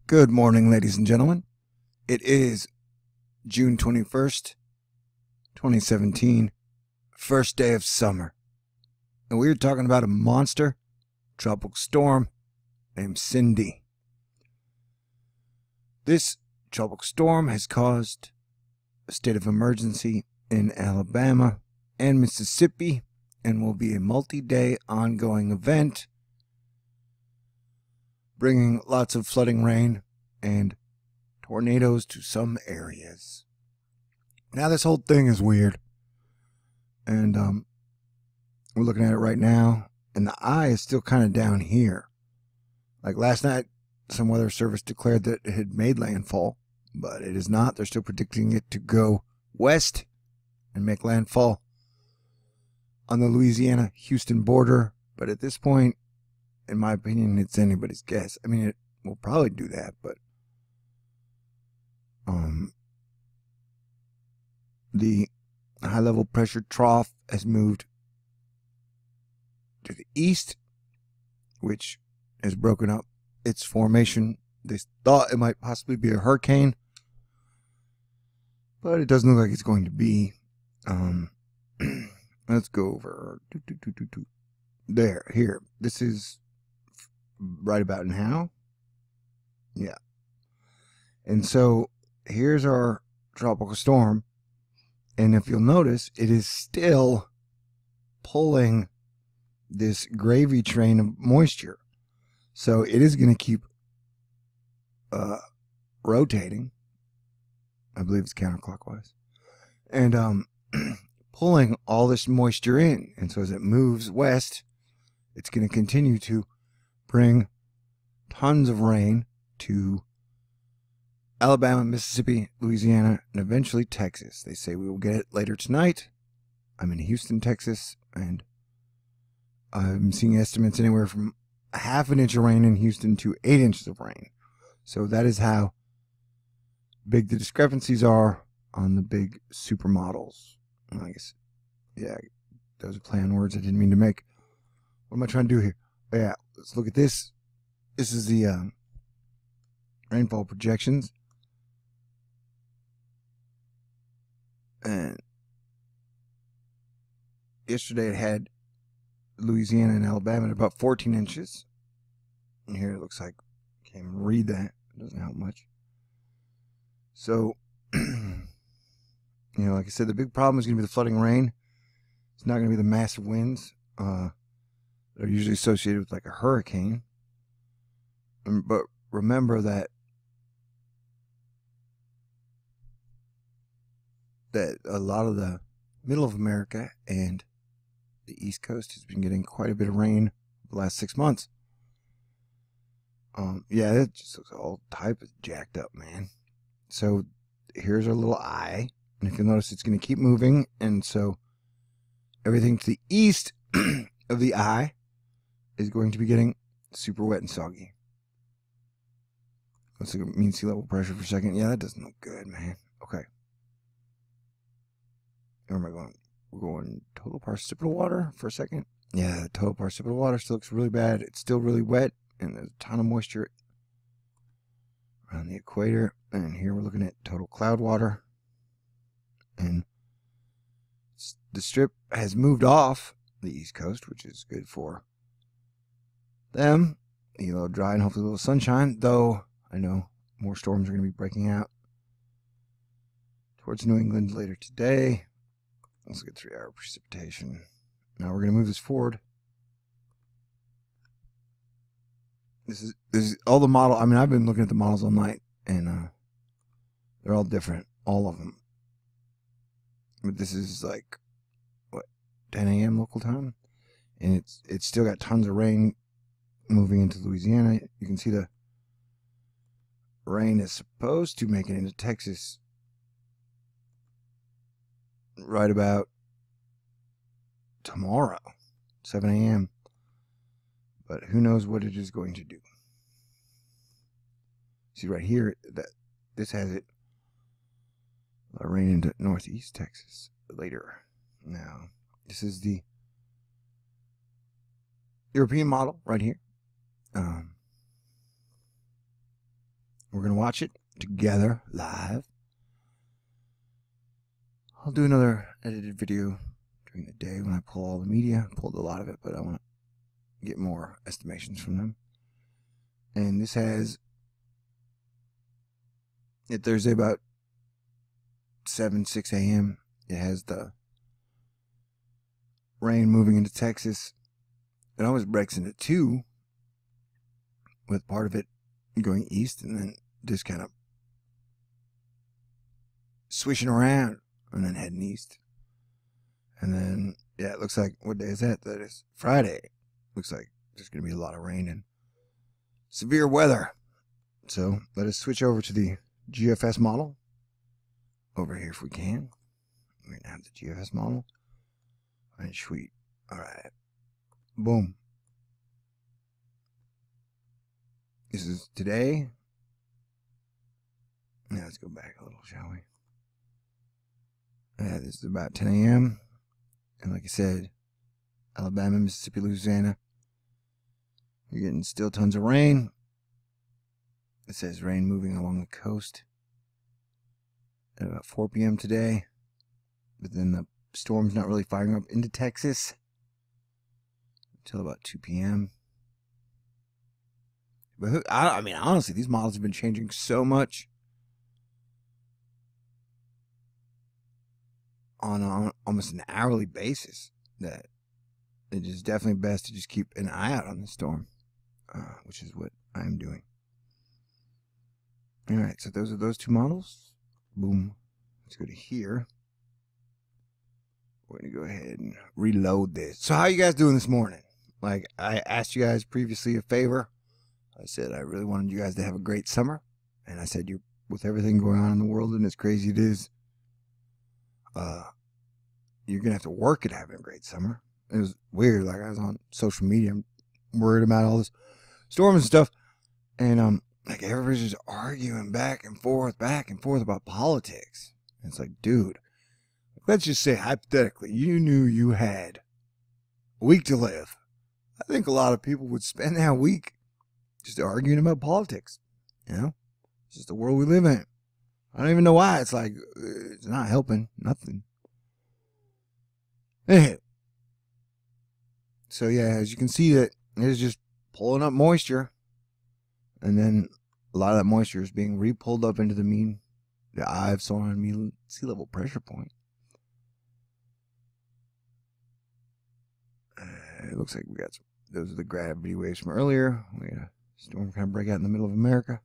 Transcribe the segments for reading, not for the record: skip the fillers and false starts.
Good morning, ladies and gentlemen. It is June 21st, 2017, first day of summer. And we're talking about a monster tropical storm named Cindy. This tropical storm has caused a state of emergency in Alabama and Mississippi and will be a multi-day ongoing event, bringing lots of flooding rain and tornadoes to some areas. Now, this whole thing is weird. And we're looking at it right now, and the eye is still kind of down here. Like last night, some weather service declared that it had made landfall, but it is not. They're still predicting it to go west and make landfall on the Louisiana-Houston border. But at this point, in my opinion, it's anybody's guess. I mean, it will probably do that, but the high-level pressure trough has moved to the east, which has broken up its formation. They thought it might possibly be a hurricane, but it doesn't look like it's going to be. Let's go over there. Here, this is right about now. Yeah. And so here's our tropical storm. And if you'll notice, it is still pulling this gravy train of moisture. So it is going to keep rotating. I believe it's counterclockwise. And pulling all this moisture in. And so as it moves west, it's going to continue to bring tons of rain to Alabama, Mississippi, Louisiana, and eventually Texas. They say we will get it later tonight. I'm in Houston, Texas, and I'm seeing estimates anywhere from a half an inch of rain in Houston to 8 inches of rain. So that is how big the discrepancies are on the big supermodels. I guess, yeah, those are play on words I didn't mean to make. What am I trying to do here? Oh, yeah, let's look at this. This is the rainfall projections. And yesterday it had Louisiana and Alabama at about 14 inches. And here it looks like, can't even read that. It doesn't help much. So, like I said, the big problem is going to be the flooding rain. It's not going to be the massive winds. They're usually associated with like a hurricane. But remember that a lot of the middle of America and the East Coast has been getting quite a bit of rain the last 6 months. Yeah, it just looks all type of jacked up, man. So here's our little eye, and if you'll notice, it's going to keep moving, and so everything to the east of the eye is going to be getting super wet and soggy. Let's look at mean sea level pressure for a second. Yeah, that doesn't look good, man. Okay. Where am I going? We're going total participial water for a second. Yeah, total participial water still looks really bad. It's still really wet, and there's a ton of moisture around the equator. And here we're looking at total cloud water. And the strip has moved off the East Coast, which is good for them. Dry and hopefully a little sunshine, though I know more storms are going to be breaking out towards New England later today. Let's look at 3-hour precipitation. Now we're going to move this forward. This is all the model. I mean, I've been looking at the models all night, and they're all different, all of them. But this is like, what, 10 a.m. local time? And it's still got tons of rain moving into Louisiana. You can see the rain is supposed to make it into Texas right about tomorrow, 7 a.m. But who knows what it is going to do. See right here, that this has it rain into northeast Texas later. Now, this is the European model right here. We're going to watch it together live. I'll do another edited video during the day when I pull all the media. I pulled a lot of it, but I want to get more estimations from them. And this has, at Thursday about 6 a.m., it has the rain moving into Texas. It always breaks into two, with part of it going east and then just kind of swishing around and then heading east. And then, yeah, it looks like, what day is that? That is Friday. Looks like there's going to be a lot of rain and severe weather. So let us switch over to the GFS model over here if we can. We're going to have the GFS model. And sweet. All right. Boom. This is today. Now let's go back a little, shall we? Yeah, this is about 10 a.m. And like I said, Alabama, Mississippi, Louisiana, you're getting still tons of rain. It says rain moving along the coast at about 4 p.m. today. But then the storm's not really firing up into Texas until about 2 p.m. But I mean, honestly, these models have been changing so much on almost an hourly basis that it is definitely best to just keep an eye out on the storm, which is what I am doing. All right, so those are those two models. Boom. Let's go to here. We're going to go ahead and reload this. So how you guys doing this morning? Like, I asked you guys previously a favor. I said I really wanted you guys to have a great summer. And I said, with everything going on in the world and as crazy it is, you're going to have to work at having a great summer. It was weird. Like, I was on social media. I'm worried about all this storms and stuff. And, like, everybody's just arguing back and forth about politics. And it's like, dude, let's just say hypothetically, you knew you had a week to live. I think a lot of people would spend that week just arguing about politics. You know? It's just the world we live in. I don't even know why. It's like, it's not helping. Nothing. Anyway. So, yeah, as you can see, that it is just pulling up moisture. And then a lot of that moisture is being re-pulled up into the I've saw on mean sea level pressure point. It looks like we got those are the gravity waves from earlier. We had a storm kind of break out in the middle of America.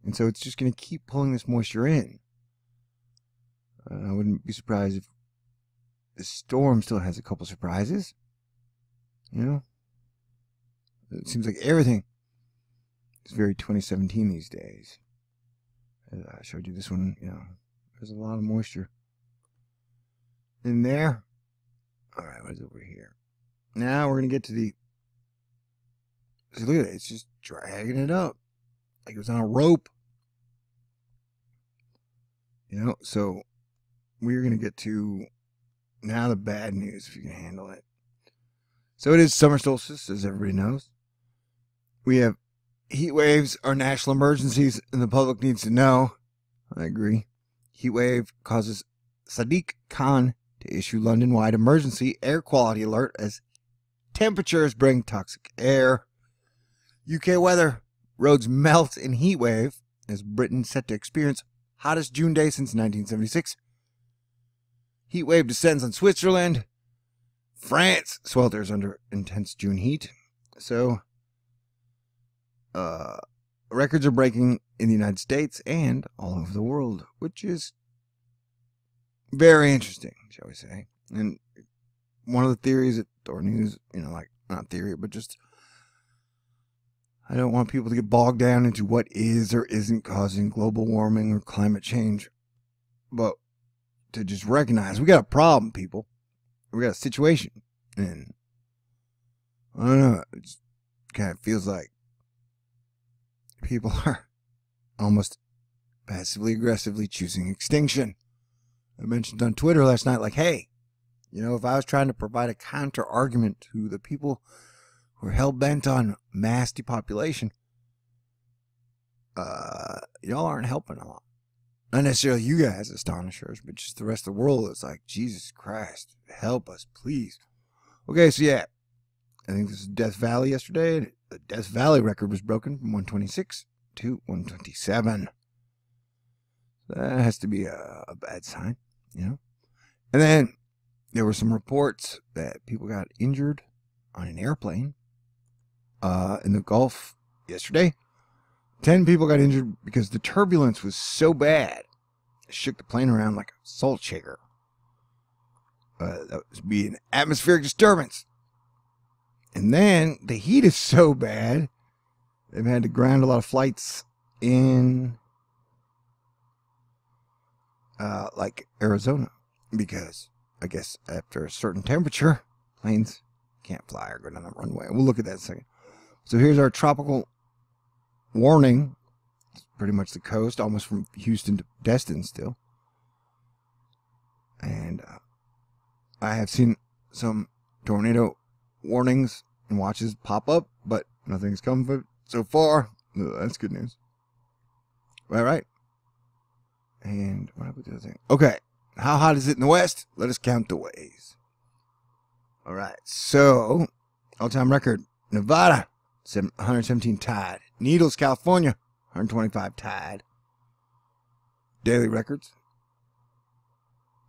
And so it's just going to keep pulling this moisture in. I wouldn't be surprised if the storm still has a couple surprises. You know? It seems like everything is very 2017 these days. As I showed you this one, you know, there's a lot of moisture in there. All right, what is over here? Now we're going to get to the... See, look at it. It's just dragging it up. Like it was on a rope. You know, so we're going to get to now the bad news, if you can handle it. So it is summer solstice, as everybody knows. We have heat waves are national emergencies, and the public needs to know. I agree. Heat wave causes Sadiq Khan to issue London-wide emergency air quality alert as temperatures bring toxic air. UK weather. Roads melt in heat wave as Britain set to experience hottest June day since 1976. Heat wave descends on Switzerland. France swelters under intense June heat. So, records are breaking in the United States and all over the world, which is very interesting, shall we say. And one of the theories at or news, you know, like, not theory, but just, I don't want people to get bogged down into what is or isn't causing global warming or climate change, but to just recognize we got a problem, people. We got a situation, and I don't know, it just kind of feels like people are almost passively aggressively choosing extinction. I mentioned on Twitter last night, like, hey, you know, if I was trying to provide a counter argument to the people who are hell bent on mass depopulation, y'all aren't helping a lot. Not necessarily you guys, astonishers, but just the rest of the world is like, Jesus Christ, help us, please. Okay, so yeah, I think this is Death Valley yesterday. The Death Valley record was broken from 126 to 127. That has to be a bad sign, you know. And then there were some reports that people got injured on an airplane in the Gulf yesterday. 10 people got injured because the turbulence was so bad. It shook the plane around like a salt shaker. That would be an atmospheric disturbance. And then the heat is so bad, they've had to ground a lot of flights in like Arizona. Because I guess after a certain temperature, planes can't fly or go down the runway. We'll look at that in a second. So here's our tropical warning. It's pretty much the coast, almost from Houston to Destin still. And I have seen some tornado warnings and watches pop up, but nothing's come of it so far. That's good news. All right. And what happened to the other thing? Okay. How hot is it in the west? Let us count the ways. All right. So, all-time record, Nevada, 117 tide. Needles, California, 125 tide. Daily records.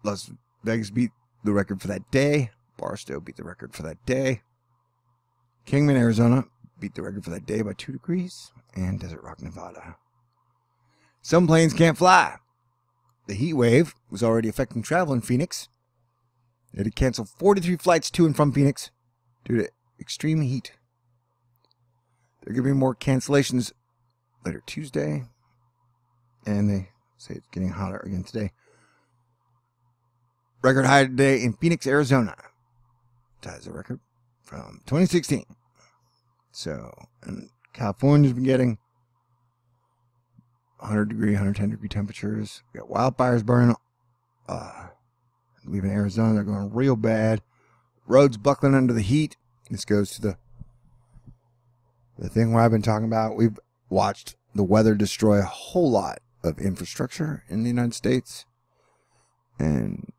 Las Vegas beat the record for that day. Barstow beat the record for that day. Kingman, Arizona beat the record for that day by 2 degrees. And Desert Rock, Nevada. Some planes can't fly. The heat wave was already affecting travel in Phoenix. They had to cancel 43 flights to and from Phoenix due to extreme heat. There are going to be more cancellations later Tuesday. And they say it's getting hotter again today. Record high today in Phoenix, Arizona. Ties a record from 2016. So, and California's been getting 100 degree, 110 degree temperatures. We got wildfires burning. I believe in Arizona, they're going real bad. Roads buckling under the heat. This goes to the thing where I've been talking about. We've watched the weather destroy a whole lot of infrastructure in the United States. And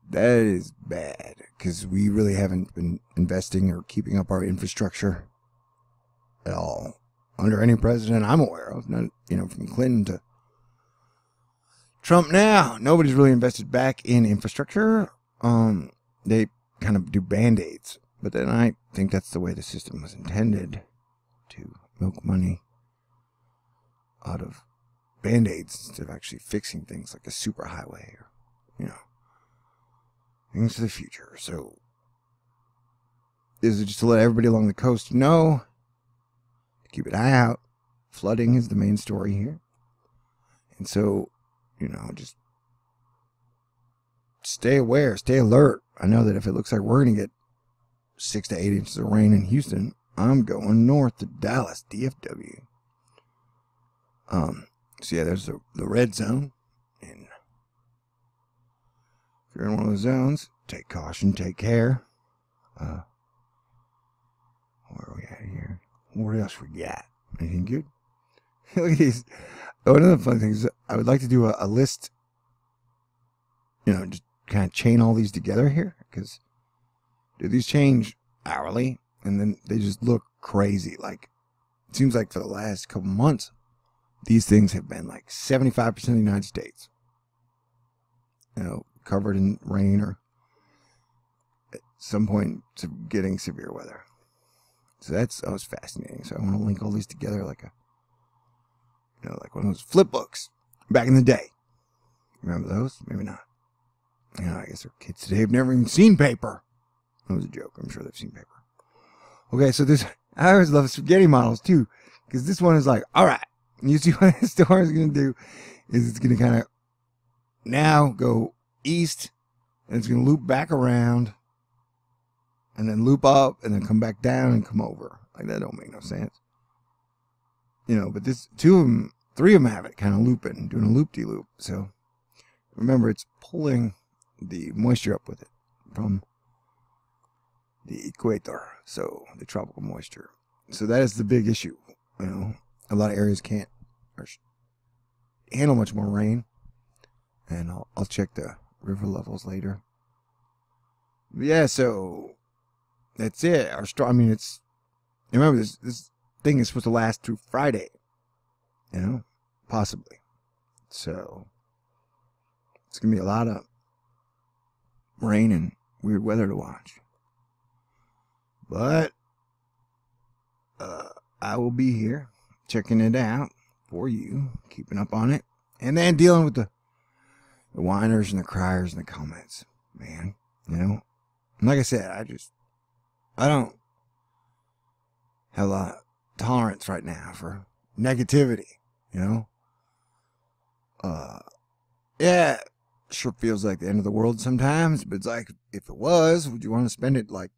that is bad because we really haven't been investing or keeping up our infrastructure at all under any president I'm aware of. Not, from Clinton to Trump now. Nobody's really invested back in infrastructure. They kind of do band-aids. But then I think that's the way the system was intended, to milk money out of band-aids instead of actually fixing things like a superhighway or, things for the future. So, is it just to let everybody along the coast know? Keep an eye out. Flooding is the main story here. And so, just stay aware, stay alert. I know that if it looks like we're going to get 6 to 8 inches of rain in Houston, I'm going north to Dallas, DFW. So yeah, there's the red zone. And if you're in one of those zones, take caution, take care. Where are we at here? What else we got? Anything good? Look at these. One of the fun things is I would like to do a list, just kind of chain all these together here, because these change hourly, and then they just look crazy. Like, it seems like for the last couple months, these things have been like 75% of the United States, covered in rain or at some point getting severe weather. So that was fascinating. So I want to link all these together like like one of those flip books back in the day. Remember those? Maybe not. I guess our kids today have never even seen paper. That was a joke. I'm sure they've seen paper. Okay, so I always love spaghetti models too, because this one is like, all right, you see what this storm is going to do is it's going to kind of now go east, and it's going to loop back around, and then loop up, and then come back down and come over. Like, that don't make no sense. But this, 3 of them have it kind of looping, doing a loop-de-loop. So, remember, it's pulling the moisture up with it from the equator. So, the tropical moisture. So, that is the big issue. A lot of areas can't, handle much more rain. And I'll check the river levels later. But yeah, so that's it. Our storm. I mean, it's, remember this thing is supposed to last through Friday. You know, possibly. So it's gonna be a lot of rain and weird weather to watch. But I will be here checking it out for you, keeping up on it, and then dealing with the whiners and the criers and the comments, man. You know, and like I said, I don't have a lot of tolerance right now for negativity. You know, yeah, sure feels like the end of the world sometimes, but it's like, if it was, would you want to spend it like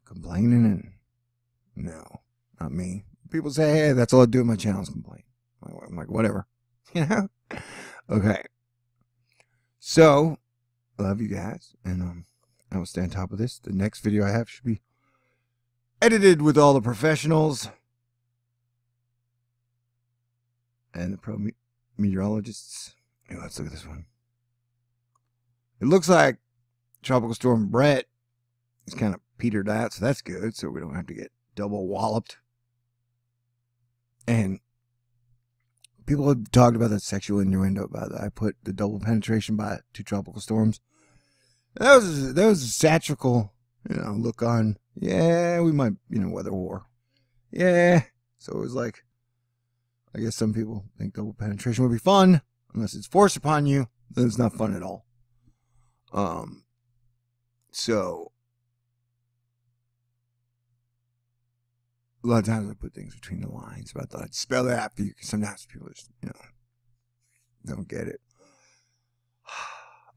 complaining? And no, not me. People say, hey, that's all I do on my channel is complain. I'm like, whatever, you know. Okay, so I love you guys, and I will stay on top of this. The next video I have should be edited with all the professionals and the pro meteorologists. Here, let's look at this one. It looks like Tropical Storm Brett is kind of petered out, so that's good, so we don't have to get double walloped. And people have talked about that sexual innuendo about that. I put the double penetration by 2 tropical storms. That was a satirical, you know, look on. Yeah, we might, you know, weather war. Yeah. So it was like, I guess some people think double penetration would be fun, unless it's forced upon you. Then it's not fun at all. So a lot of times I put things between the lines, but I thought I'd spell it out for you, because sometimes people just, you know, don't get it.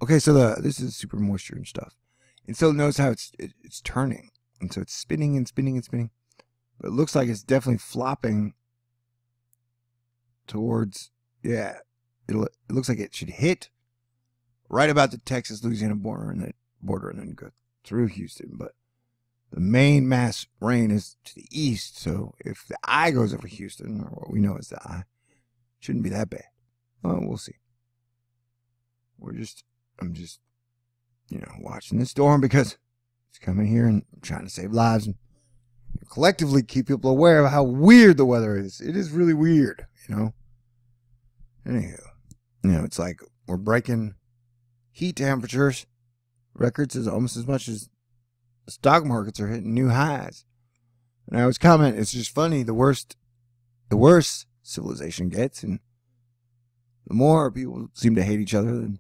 Okay, so this is super moisture and stuff, and so notice how it's turning, and so it's spinning and spinning and spinning, but it looks like it's definitely flopping towards, yeah, it looks like it should hit right about the Texas Louisiana border and then go through Houston, but the main mass rain is to the east, so if the eye goes over Houston, or what we know as the eye, it shouldn't be that bad. Well, we'll see. I'm just, you know, watching this storm because it's coming here, and I'm trying to save lives and collectively keep people aware of how weird the weather is. It is really weird, you know. Anywho, you know, it's like we're breaking heat temperatures records is almost as much as the stock markets are hitting new highs. And I always comment, it's just funny, the worse civilization gets, and the more people seem to hate each other, and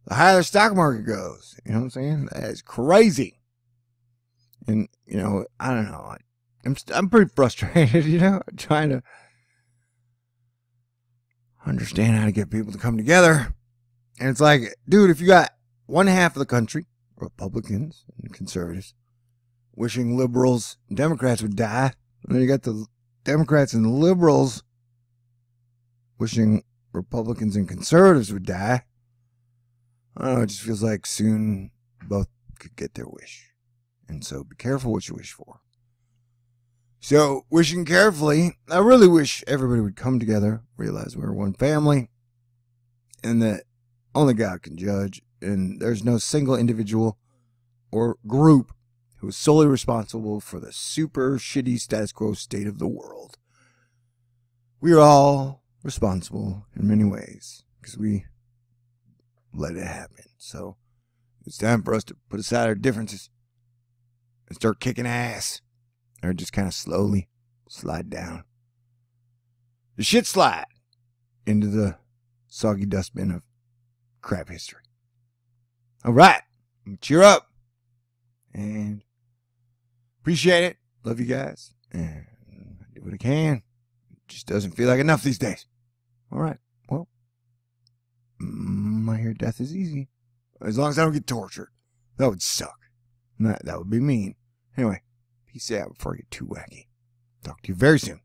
the higher the stock market goes. You know what I'm saying? That is crazy. And, you know, I don't know. I'm pretty frustrated, you know, trying to understand how to get people to come together. And it's like, dude, if you got one half of the country, Republicans and conservatives, wishing liberals and Democrats would die, and then you got the Democrats and liberals wishing Republicans and conservatives would die, I don't know, it just feels like soon both could get their wish. And so be careful what you wish for. So, wishing carefully, I really wish everybody would come together, realize we're one family, and that only God can judge, and there's no single individual or group who is solely responsible for the super shitty status quo state of the world. We are all responsible in many ways, because we let it happen. So, it's time for us to put aside our differences and start kicking ass. Or just kind of slowly slide down the shit slide into the soggy dustbin of crap history. All right. Cheer up. And appreciate it. Love you guys. And I do what I can. It just doesn't feel like enough these days. All right. Well, I hear death is easy. As long as I don't get tortured. That would suck. That would be mean. Anyway. Peace out before I get too wacky. Talk to you very soon.